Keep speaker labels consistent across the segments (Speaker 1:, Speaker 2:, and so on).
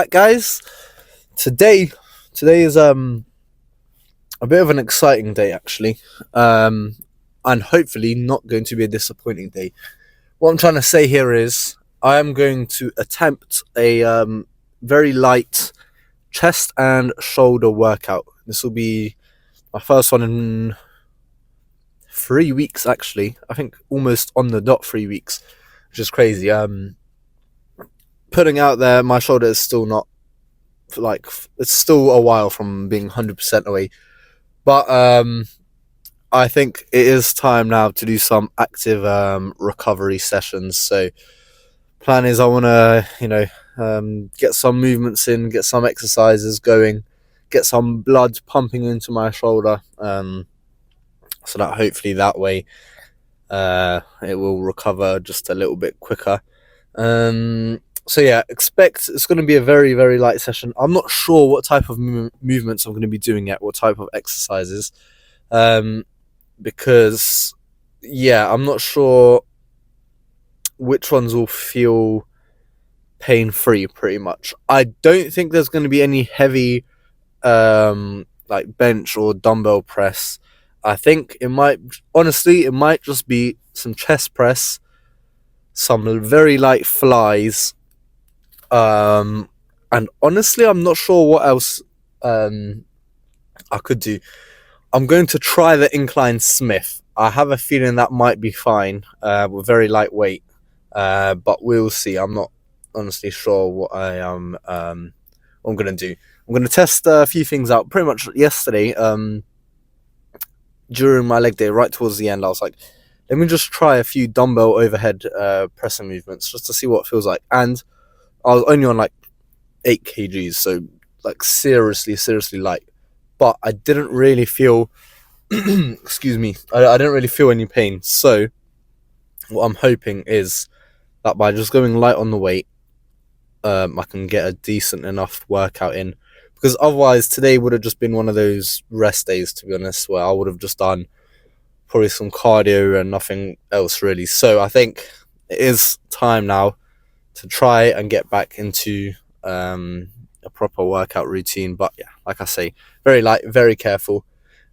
Speaker 1: Right, guys, today today is a bit of an exciting day actually, and hopefully not going to be a disappointing day. What I'm trying to say here is I am going to attempt a very light chest and shoulder workout. This will be my first one in 3 weeks actually. I think almost on the dot 3 weeks, which is crazy. Putting out there, my shoulder is still not like, it's still a while from being 100% away, but I think it is time now to do some active recovery sessions. So plan is I want to get some movements in, get some exercises going, get some blood pumping into my shoulder, so that hopefully that way it will recover just a little bit quicker. So yeah, expect it's going to be a very, very light session. I'm not sure what type of movements I'm going to be doing yet, what type of exercises, because yeah, I'm not sure which ones will feel pain-free pretty much. I don't think there's going to be any heavy like bench or dumbbell press. I think it might just be some chest press, some very light flies, and honestly, I'm not sure what else I could do. I'm going to try the Incline Smith. I have a feeling that might be fine. We're very lightweight, but we'll see. I'm not honestly sure what what I'm going to do. I'm going to test a few things out. Pretty much yesterday, during my leg day, right towards the end, I was like, let me just try a few dumbbell overhead pressing movements just to see what it feels like. And I was only on like 8 kgs, so like seriously light. But I didn't really feel, excuse me, I didn't really feel any pain. So what I'm hoping is that by just going light on the weight, I can get a decent enough workout in. Because otherwise, today would have just been one of those rest days, to be honest, where I would have just done probably some cardio and nothing else really. So I think it is time now to try and get back into a proper workout routine. But yeah, like I say, very light, very careful.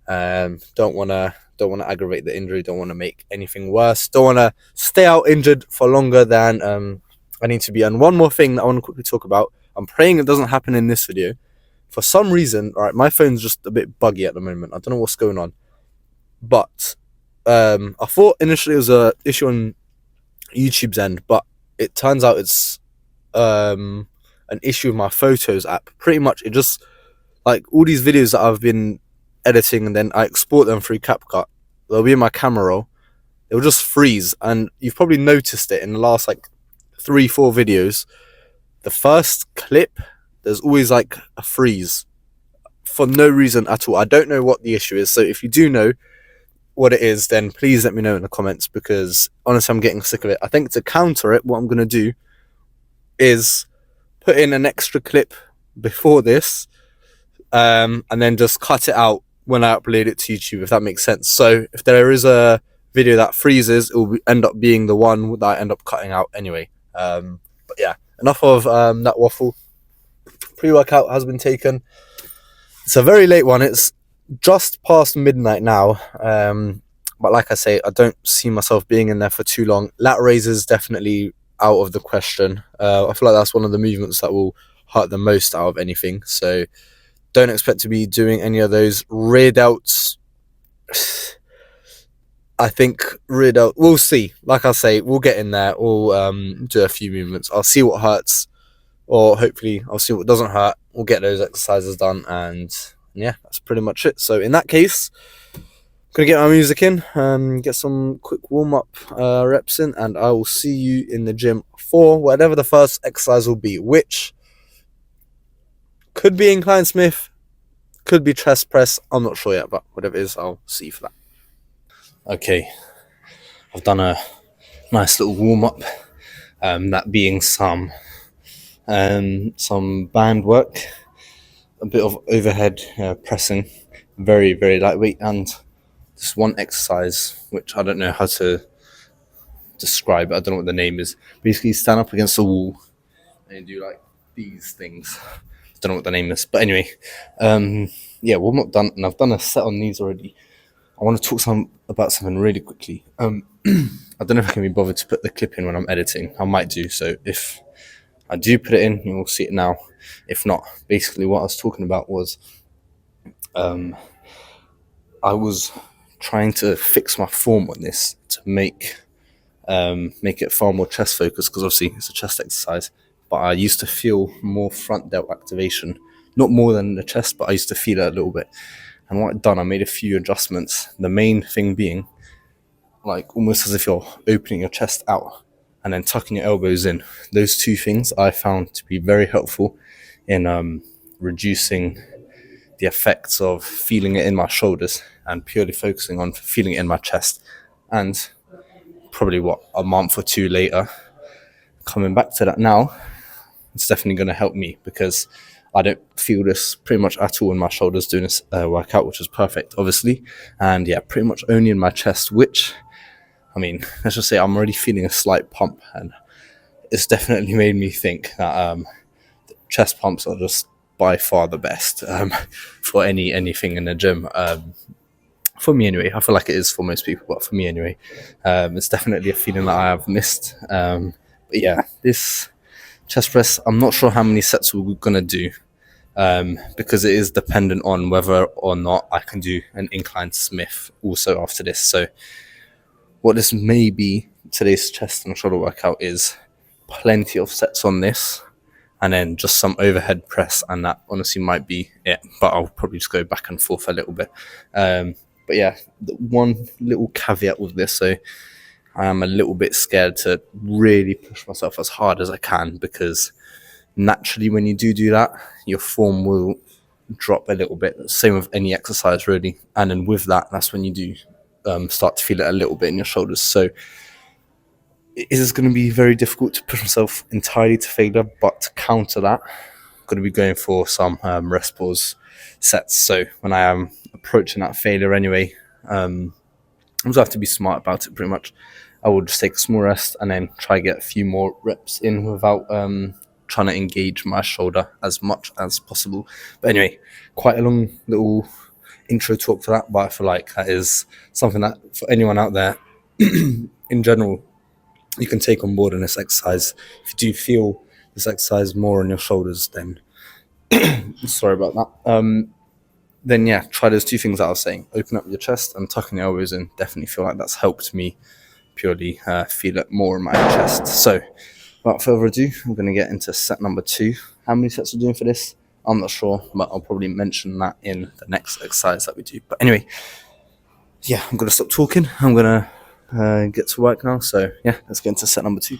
Speaker 1: Don't want to aggravate the injury. Don't want to make anything worse. Don't want to stay out injured for longer than I need to be. And one more thing that I want to quickly talk about. I'm praying it doesn't happen in this video. For some reason, all right, my phone's just a bit buggy at the moment. I don't know what's going on. But I thought initially it was a issue on YouTube's end, but it turns out it's an issue with my Photos app. Pretty much, it just, like, all these videos that I've been editing and then I export them through CapCut, they'll be in my camera roll, it'll just freeze. And you've probably noticed it in the last like 3-4 videos. The first clip, there's always like a freeze for no reason at all. I don't know what the issue is, so if you do know what it is, then please let me know in the comments, because honestly I'm getting sick of it. I think to counter it, what I'm going to do is put in an extra clip before this, and then just cut it out when I upload it to YouTube, if that makes sense. So if there is a video that freezes, it will end up being the one that I end up cutting out anyway. But yeah, enough of that waffle. Pre-workout has been taken. It's a very late one. It's just past midnight now. But like I say, I don't see myself being in there for too long. Lat raises definitely out of the question. I feel like that's one of the movements that will hurt the most out of anything. So don't expect to be doing any of those. Rear delts, I think rear delt, we'll see. Like I say, we'll get in there. We'll do a few movements. I'll see what hurts, or hopefully I'll see what doesn't hurt. We'll get those exercises done, and yeah, that's pretty much it. So in that case, I'm gonna get my music in, get some quick warm-up reps in, and I will see you in the gym for whatever the first exercise will be, which could be Incline Smith, could be chest press, I'm not sure yet, but whatever it is, I'll see you for that. Okay, I've done a nice little warm-up, that being some band work, a bit of overhead pressing, very, very lightweight, and just one exercise, which I don't know how to describe. I don't know what the name is. Basically, stand up against the wall and do like these things. Don't know what the name is, but anyway, yeah, warm up done, and I've done a set on these already. I want to talk about something really quickly. I don't know if I can be bothered to put the clip in when I'm editing. I might do, so if I do put it in, you will see it now. If not, basically what I was talking about was I was trying to fix my form on this to make it far more chest focused, because obviously it's a chest exercise. But I used to feel more front delt activation, not more than the chest, but I used to feel it a little bit. And what I'd done, I made a few adjustments. The main thing being, like, almost as if you're opening your chest out and then tucking your elbows in. Those two things I found to be very helpful in reducing the effects of feeling it in my shoulders and purely focusing on feeling it in my chest. And probably a month or two later, coming back to that now, it's definitely going to help me, because I don't feel this pretty much at all in my shoulders doing this workout, which is perfect, obviously. And yeah, pretty much only in my chest, which, I mean, let's just say I'm already feeling a slight pump, and it's definitely made me think that chest pumps are just by far the best for anything in the gym. For me anyway, I feel like it is for most people, but for me anyway, it's definitely a feeling that I have missed. But yeah, this chest press, I'm not sure how many sets we're gonna do, because it is dependent on whether or not I can do an Incline Smith also after this. So what this may be, today's chest and shoulder workout, is plenty of sets on this, and then just some overhead press, and that honestly might be it. But I'll probably just go back and forth a little bit. But yeah, one little caveat with this, so I am a little bit scared to really push myself as hard as I can, because naturally when you do that, your form will drop a little bit. Same with any exercise really. And then with that, that's when you do start to feel it a little bit in your shoulders. So it is going to be very difficult to push myself entirely to failure, but to counter that, I'm going to be going for some rest pause sets. So when I am approaching that failure anyway, I just have to be smart about it pretty much. I will just take a small rest and then try get a few more reps in without trying to engage my shoulder as much as possible. But anyway, quite a long little intro talk for that, but I feel like that is something that for anyone out there in general, you can take on board in this exercise. If you do feel this exercise more on your shoulders, then sorry about that. Then yeah, try those two things that I was saying. Open up your chest and tucking the elbows in. Definitely feel like that's helped me purely feel it more in my chest. So without further ado, I'm going to get into set number 2. How many sets we're doing for this, I'm not sure, but I'll probably mention that in the next exercise that we do. But anyway, yeah, I'm going to stop talking. I'm going to get to work now. So yeah, let's get into set number 2.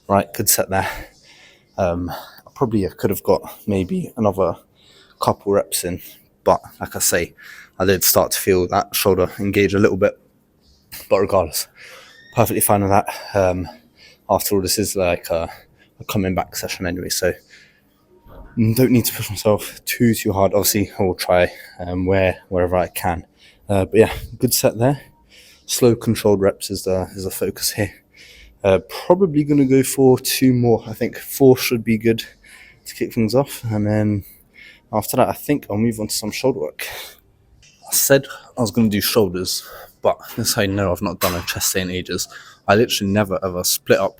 Speaker 1: Right, good set there. Probably I could have got maybe another couple reps in, but like I say, I did start to feel that shoulder engage a little bit. But regardless, perfectly fine with that. After all, this is like a coming back session anyway, so Don't need to push myself too hard. Obviously, I will try wherever I can. But yeah, good set there. Slow controlled reps is the focus here. Probably going to go for 2 more. I think 4 should be good to kick things off, and then after that, I think I'll move on to some shoulder work. I said I was going to do shoulders, but that's how you know I've not done a chest day in ages. I literally never ever split up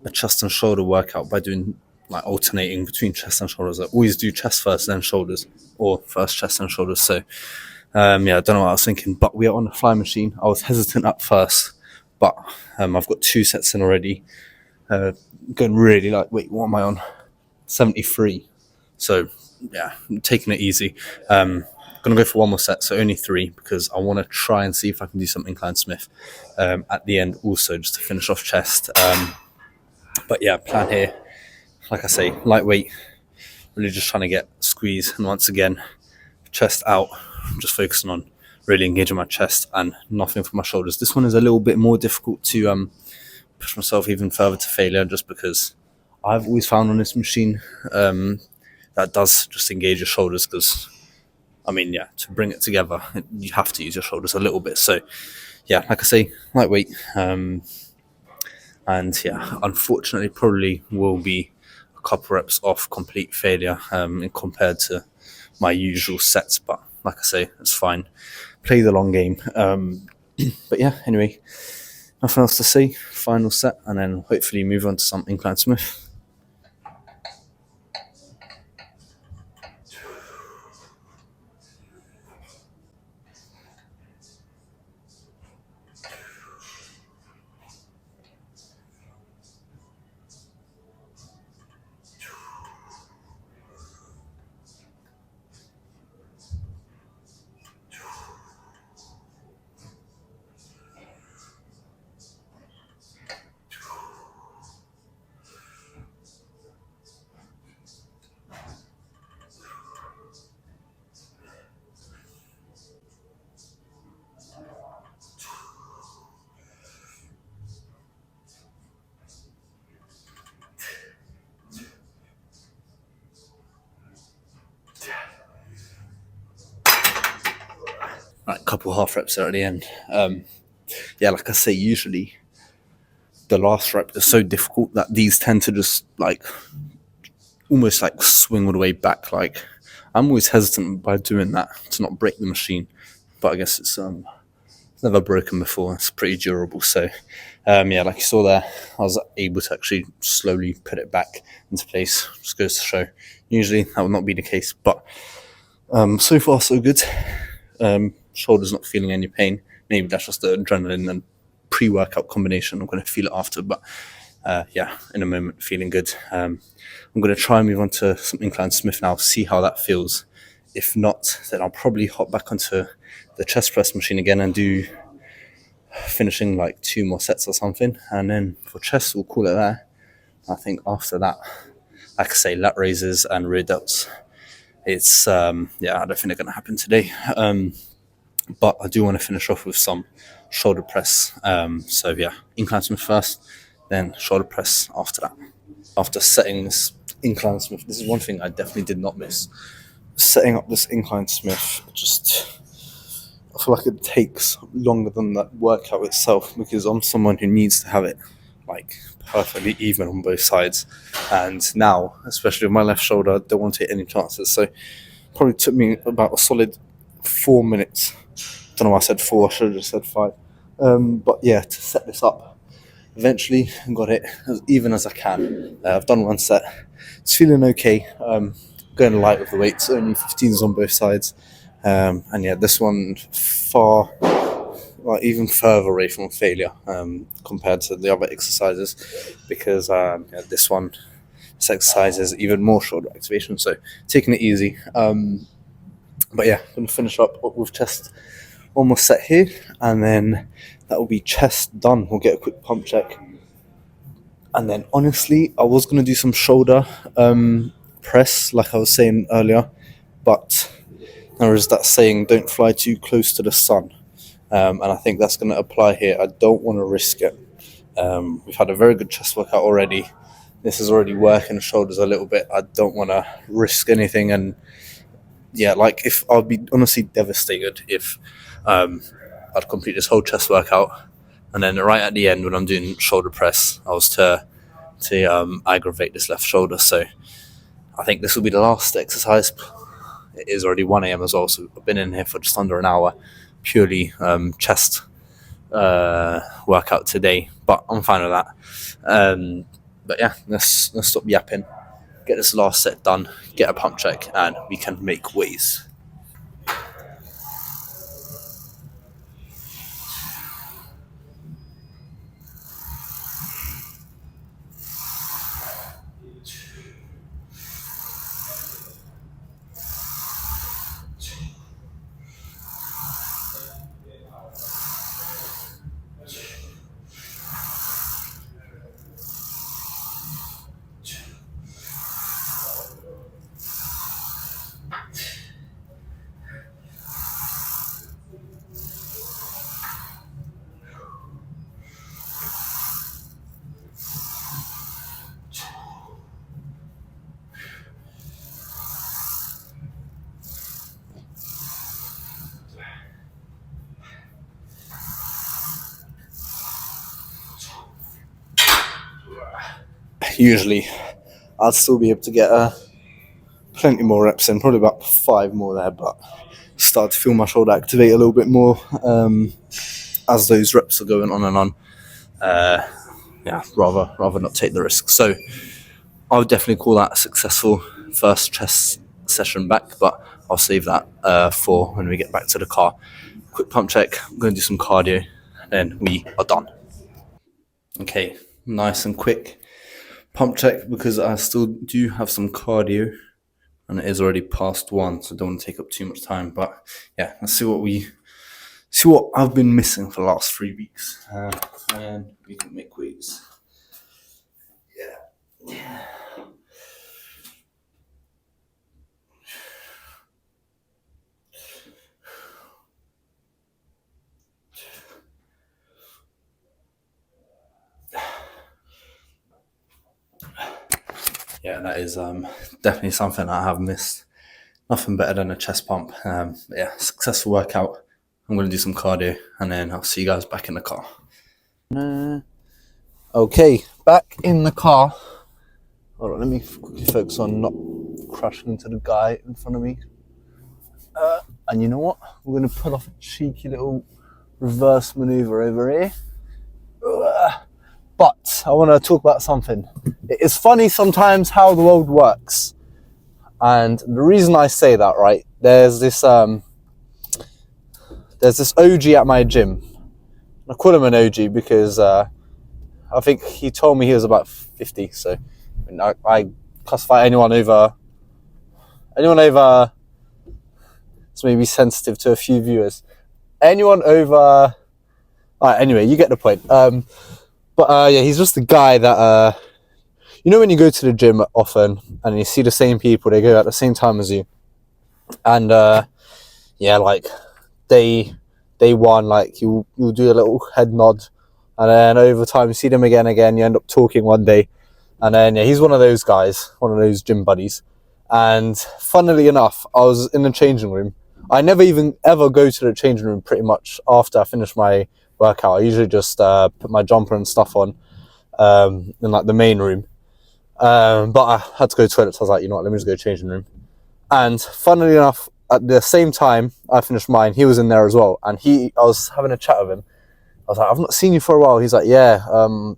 Speaker 1: a chest and shoulder workout by doing like alternating between chest and shoulders. I always do chest first, then shoulders, or first chest and shoulders. So yeah, I don't know what I was thinking, but we are on the fly machine. I was hesitant at first, but I've got 2 sets in already. Going really wait, what am I on? 73. So yeah, I'm taking it easy. Gonna go for 1 more set, so only 3, because I want to try and see if I can do some Incline Smith at the end also, just to finish off chest. But yeah, plan here, like I say, lightweight, really just trying to get squeeze, and once again, chest out. I'm just focusing on really engaging my chest and nothing for my shoulders. This one is a little bit more difficult to push myself even further to failure, just because I've always found on this machine that does just engage your shoulders, because I mean, yeah, to bring it together, you have to use your shoulders a little bit. So yeah, like I say, lightweight, and yeah, unfortunately probably will be a couple reps off complete failure compared to my usual sets, but like I say, it's fine. Play the long game. But yeah, anyway, nothing else to say. Final set, and then hopefully move on to some Incline Smith. Right, couple half reps there at the end. Yeah, like I say, usually the last rep is so difficult that these tend to just almost swing all the way back. Like, I'm always hesitant by doing that to not break the machine, but I guess it's never broken before. It's pretty durable. So yeah, like you saw there, I was able to actually slowly put it back into place. Just goes to show, usually that would not be the case, but so far so good. Shoulders not feeling any pain. Maybe that's just the adrenaline and pre-workout combination. I'm going to feel it after, but yeah, in a moment, feeling good. I'm going to try and move on to some Incline Smith now, see how that feels. If not, then I'll probably hop back onto the chest press machine again and do finishing 2 more sets or something. And then for chest, we'll call it there. I think after that, like I say, lat raises and rear delts. It's, yeah, I don't think they're going to happen today. But I do want to finish off with some shoulder press. So yeah, Incline Smith first, then shoulder press after that. After setting this Incline Smith, this is one thing I definitely did not miss. Setting up this Incline Smith, I feel like it takes longer than that workout itself, because I'm someone who needs to have it perfectly even on both sides. And now, especially with my left shoulder, I don't want to take any chances. So probably took me about a solid 4 minutes. Don't know why I said 4, I should have just said 5. But yeah, to set this up, eventually got it as even as I can. I've done 1 set. It's feeling okay. Going light with the weights, only 15s on both sides. And yeah, this one far, even further away from failure compared to the other exercises, because yeah, this exercise is even more shoulder activation. So taking it easy. But yeah, I'm going to finish up with chest. 1 more set here, and then that will be chest done. We'll get a quick pump check, and then honestly, I was going to do some shoulder press, like I was saying earlier, but there is that saying, don't fly too close to the sun, and I think that's going to apply here. I don't want to risk it. We've had a very good chest workout already. this is already working the shoulders a little bit. I don't want to risk anything, and yeah, like if I'd be honestly devastated if I'd complete this whole chest workout and then right at the end when I'm doing shoulder press, I was to aggravate this left shoulder. So I think this will be the last exercise. It is already 1 a.m. as well, so I've been in here for just under an hour, purely chest workout today. But I'm fine with that. But yeah, let's stop yapping, get this last set done, get a pump check, and we can make ways. Usually I'd still be able to get plenty more reps in, probably about 5 more there, but start to feel my shoulder activate a little bit more as those reps are going on and on. Yeah, rather not take the risk. So I would definitely call that a successful first chest session back, but I'll save that for when we get back to the car. Quick pump check, I'm going to do some cardio, and then we are done. Okay, nice and quick pump check because I still do have some cardio and it is already past 1, so I don't want to take up too much time. But yeah, let's see what I've been missing for the last 3 weeks, and we can make waves. Yeah. Yeah, that is definitely something I have missed. Nothing better than a chest pump. Yeah, successful workout. I'm going to do some cardio, and then I'll see you guys back in the car. Okay, back in the car. Hold on, let me quickly focus on not crashing into the guy in front of me. And you know what? We're going to pull off a cheeky little reverse maneuver over here. But I want to talk about something. It is funny sometimes how the world works. And the reason I say that, right, there's this OG at my gym. I call him an OG because I think he told me he was about 50. So I classify anyone over it's maybe sensitive to a few viewers. Anyone over, anyway, you get the point. But yeah, he's just a guy that you know when you go to the gym often and you see the same people, they go at the same time as you, and yeah, like day 1, like you'll do a little head nod, and then over time you see them again, you end up talking one day, and then yeah, he's one of those guys, one of those gym buddies. And funnily enough, I was in the changing room. I never even ever go to the changing room pretty much after I finish my workout. I usually just put my jumper and stuff on in like the main room. But I had to go to the toilet, so I was like, you know what, let me just go to the changing room. And funnily enough, at the same time I finished mine, he was in there as well. And I was having a chat with him. I was like, I've not seen you for a while. He's like, yeah,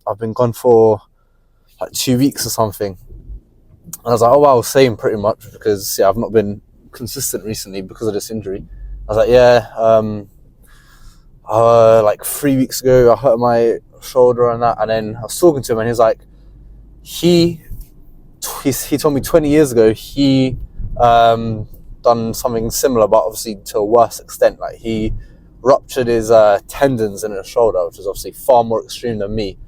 Speaker 1: I've been gone for like 2 weeks or something. And I was like, oh wow, same pretty much, because yeah, I've not been consistent recently because of this injury. I was like, yeah, like 3 weeks ago I hurt my shoulder and that. And then I was talking to him and he was like, he told me 20 years ago he done something similar, but obviously to a worse extent. Like he ruptured his tendons in his shoulder, which is obviously far more extreme than me.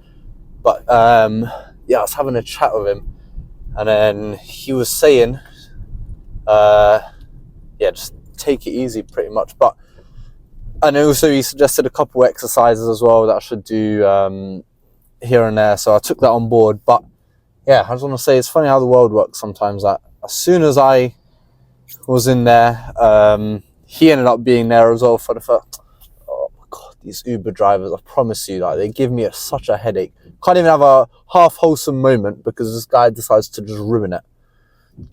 Speaker 1: But yeah, I was having a chat with him, and then he was saying, yeah, just take it easy, pretty much. But and also he suggested a couple exercises as well that I should do here and there. So I took that on board. But yeah, I just want to say it's funny how the world works sometimes. That as soon as I was in there, he ended up being there as well for the first. Oh my god, these Uber drivers! I promise you, like they give me such a headache. Can't even have a half wholesome moment because this guy decides to just ruin it.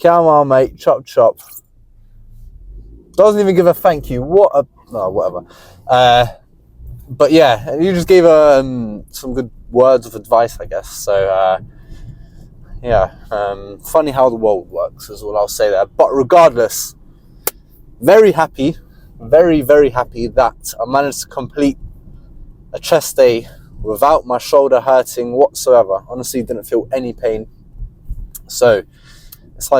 Speaker 1: Come on, mate, chop chop. Doesn't even give a thank you. What a whatever. But yeah, you just gave some good words of advice, I guess. So yeah, funny how the world works is all I'll say there. But regardless, very happy, very, very happy that I managed to complete a chest day without my shoulder hurting whatsoever. Honestly, didn't feel any pain. So it's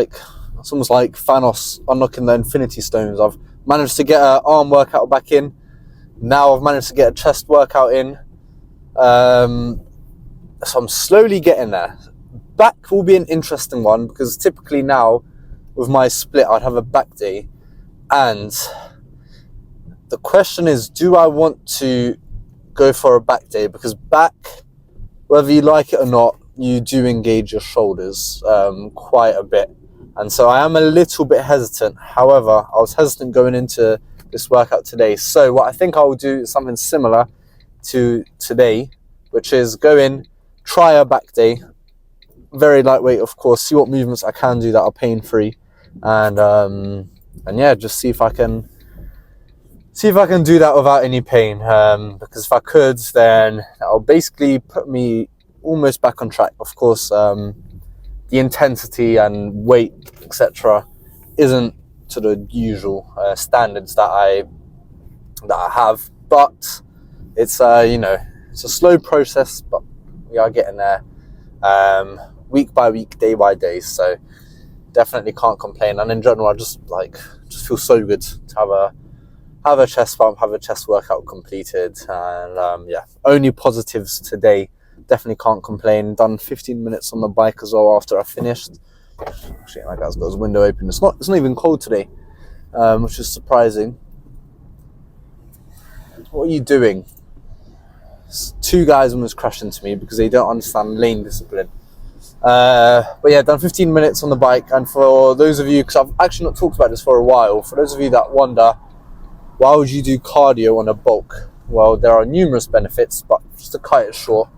Speaker 1: almost like Thanos unlocking the Infinity Stones. I've managed to get an arm workout back in. Now I've managed to get a chest workout in. So I'm slowly getting there. Back will be an interesting one because typically now with my split I'd have a back day, and the question is, do I want to go for a back day? Because back, whether you like it or not, you do engage your shoulders quite a bit, and so I am a little bit hesitant. However, I was hesitant going into this workout today, so what I think I will do is something similar to today, which is go in, try a back day, very lightweight of course, see what movements I can do that are pain free, and yeah, just see if I can do that without any pain, because if I could, then that'll basically put me almost back on track. Of course, the intensity and weight, etc., isn't to the usual standards that I have, but it's it's a slow process, but we are getting there, week by week, day by day. So definitely can't complain. And in general, I just feel so good to have a chest pump, have a chest workout completed, and yeah, only positives today. Definitely can't complain. Done 15 minutes on the bike as well after I finished. Actually, my guy's got his window open. It's not even cold today, which is surprising. What are you doing? Two guys almost crashed into me because they don't understand lane discipline. But yeah, done 15 minutes on the bike. And for those of you, because I've actually not talked about this for a while, for those of you that wonder, why would you do cardio on a bulk? Well, there are numerous benefits, but just to cut it short,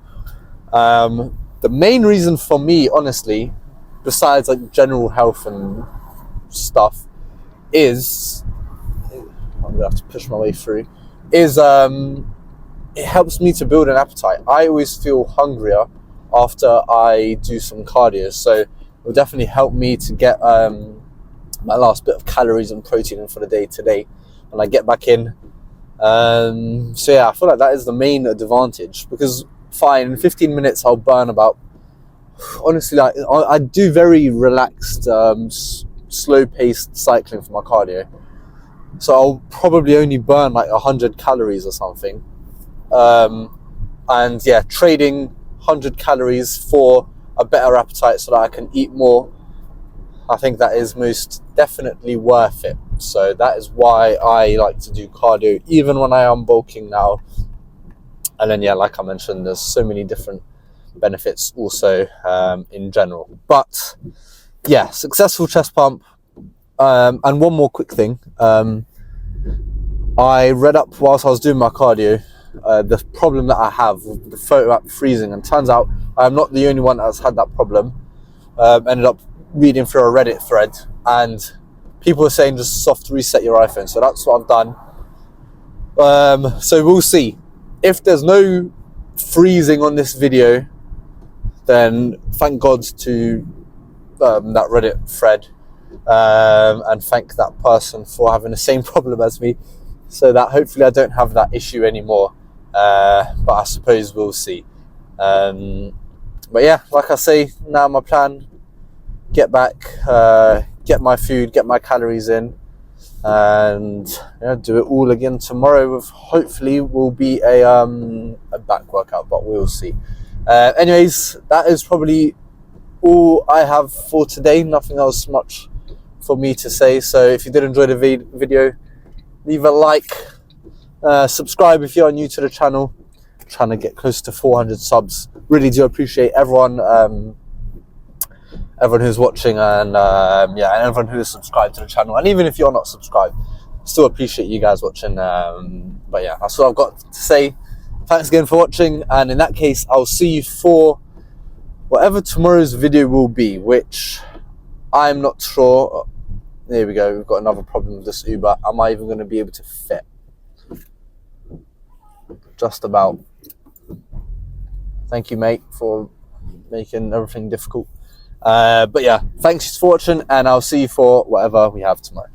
Speaker 1: the main reason for me, honestly, besides like general health and stuff, is, I'm gonna have to push my way through, is it helps me to build an appetite. I always feel hungrier after I do some cardio, so it will definitely help me to get my last bit of calories and protein in for the day today when I get back in. So yeah, I feel like that is the main advantage, because fine, in 15 minutes I'll burn about, honestly, like I do very relaxed, slow-paced cycling for my cardio, so I'll probably only burn like 100 calories or something. And yeah, trading 100 calories for a better appetite so that I can eat more, I think that is most definitely worth it. So that is why I like to do cardio even when I am bulking now. And then yeah, like I mentioned, there's so many different benefits also in general. But yeah, successful chest pump. And one more quick thing, I read up whilst I was doing my cardio the problem that I have with the photo app freezing, and turns out I'm not the only one that's had that problem. Ended up reading through a Reddit thread, and people are saying just soft reset your iPhone, so that's what I've done. So we'll see. If there's no freezing on this video, then thank God to that Reddit thread, and thank that person for having the same problem as me, so that hopefully I don't have that issue anymore. But I suppose we'll see. But yeah, like I say, now my plan, get back, get my food, get my calories in, and do it all again tomorrow with hopefully will be a back workout, but we'll see. Anyways, that is probably all I have for today. Nothing else much for me to say. So if you did enjoy the video, leave a like, subscribe if you are new to the channel. I'm trying to get close to 400 subs. Really do appreciate everyone everyone who's watching, and yeah, and everyone who is subscribed to the channel. And even if you're not subscribed, still appreciate you guys watching. But yeah, that's what I've got to say. Thanks again for watching, and in that case, I'll see you for whatever tomorrow's video will be, which I'm not sure. There we go, we've got another problem with this Uber. Am I even going to be able to fit? Just about. Thank you, mate, for making everything difficult. But yeah, thanks for watching, and I'll see you for whatever we have tomorrow.